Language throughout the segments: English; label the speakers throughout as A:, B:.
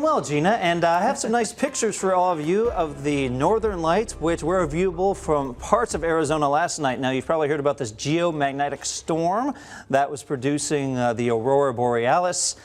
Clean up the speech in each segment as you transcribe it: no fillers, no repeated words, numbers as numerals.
A: Well, Gina, and I have some nice pictures for all of you of the northern lights, which were viewable from parts of Arizona last night. Now, you've probably heard about this geomagnetic storm that was producing the aurora borealis.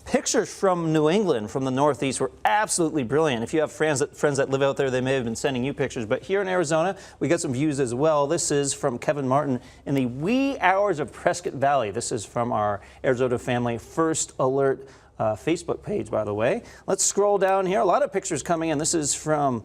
A: Pictures from New England, from the Northeast, were absolutely brilliant. If you have friends that live out there, they may have been sending you pictures. But here in Arizona, we got some views as well. This is from Kevin Martin in the wee hours of Prescott Valley. This is from our AZFamily First Alert Facebook page, by the way. Let's scroll down here. A lot of pictures coming in. This is from,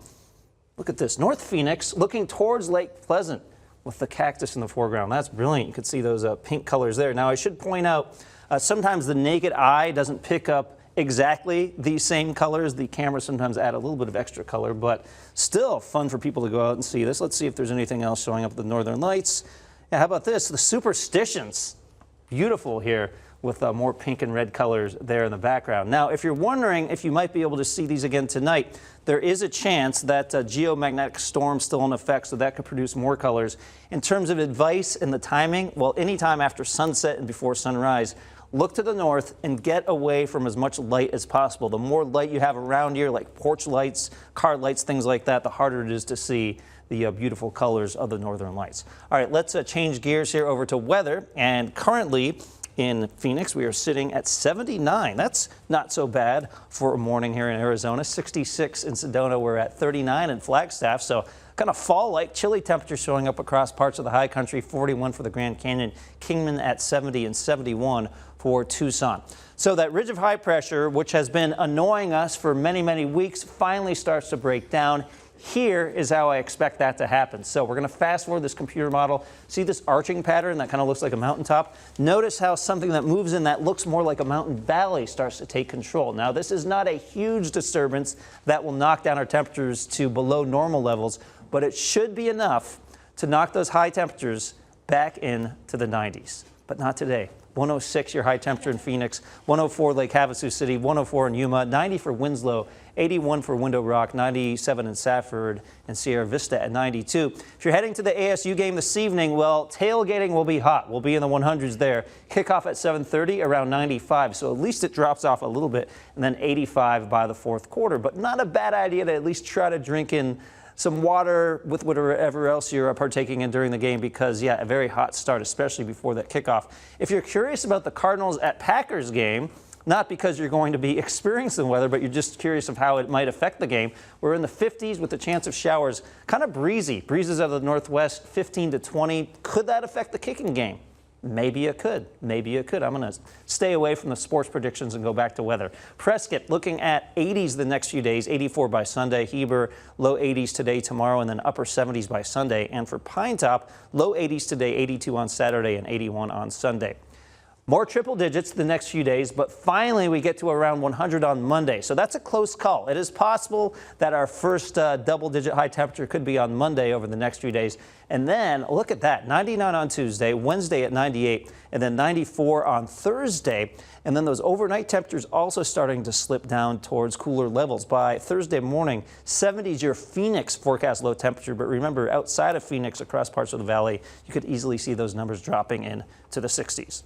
A: look at this, North Phoenix, looking towards Lake Pleasant with the cactus in the foreground. That's brilliant. You can see those pink colors there. Now, I should point out, sometimes the naked eye doesn't pick up exactly the same colors. The camera sometimes add a little bit of extra color, but still fun for people to go out and see this. Let's see if there's anything else showing up with the northern lights. Yeah, how about this? The superstitions. Beautiful here with more pink and red colors there in the background. Now, if you're wondering if you might be able to see these again tonight, there is a chance that geomagnetic storm still in effect, so that could produce more colors. In terms of advice and the timing, well, anytime after sunset and before sunrise, look to the north and get away from as much light as possible. The more light you have around here, like porch lights, car lights, things like that, the harder it is to see the beautiful colors of the northern lights. All right, let's change gears here over to weather. And currently in Phoenix, we are sitting at 79. That's not so bad for a morning here in Arizona. 66 in Sedona. We're at 39 in Flagstaff. So kind of fall-like chilly temperatures showing up across parts of the high country. 41 for the Grand Canyon. Kingman at 70 and 71 for Tucson. So that ridge of high pressure, which has been annoying us for many, many weeks, finally starts to break down. Here is how I expect that to happen. So we're going to fast forward this computer model. See this arching pattern that kind of looks like a mountaintop? Notice how something that moves in that looks more like a mountain valley starts to take control. Now, this is not a huge disturbance that will knock down our temperatures to below normal levels, but it should be enough to knock those high temperatures back into the 90s. But not today. 106 your high temperature in Phoenix, 104 Lake Havasu City, 104 in Yuma, 90 for Winslow, 81 for Window Rock, 97 in Safford, and Sierra Vista at 92. If you're heading to the ASU game this evening, well, tailgating will be hot. We'll be in the 100s there. Kickoff at 7:30, around 95, so at least it drops off a little bit, and then 85 by the fourth quarter. But not a bad idea to at least try to drink in some water with whatever else you're partaking in during the game because, yeah, a very hot start, especially before that kickoff. If you're curious about the Cardinals at Packers game, not because you're going to be experiencing weather, but you're just curious of how it might affect the game, we're in the 50s with a chance of showers. Kind of breezy. Breezes out of the northwest, 15 to 20. Could that affect the kicking game? Maybe it could. Maybe it could. I'm going to stay away from the sports predictions and go back to weather. Prescott looking at 80s the next few days, 84 by Sunday. Heber, low 80s today, tomorrow, and then upper 70s by Sunday. And for Pine Top, low 80s today, 82 on Saturday, and 81 on Sunday. More triple digits the next few days, but finally we get to around 100 on Monday. So that's a close call. It is possible that our first double-digit high temperature could be on Monday over the next few days. And then, look at that, 99 on Tuesday, Wednesday at 98, and then 94 on Thursday. And then those overnight temperatures also starting to slip down towards cooler levels. By Thursday morning, 70 is your Phoenix forecast low temperature. But remember, outside of Phoenix, across parts of the valley, you could easily see those numbers dropping in to the 60s.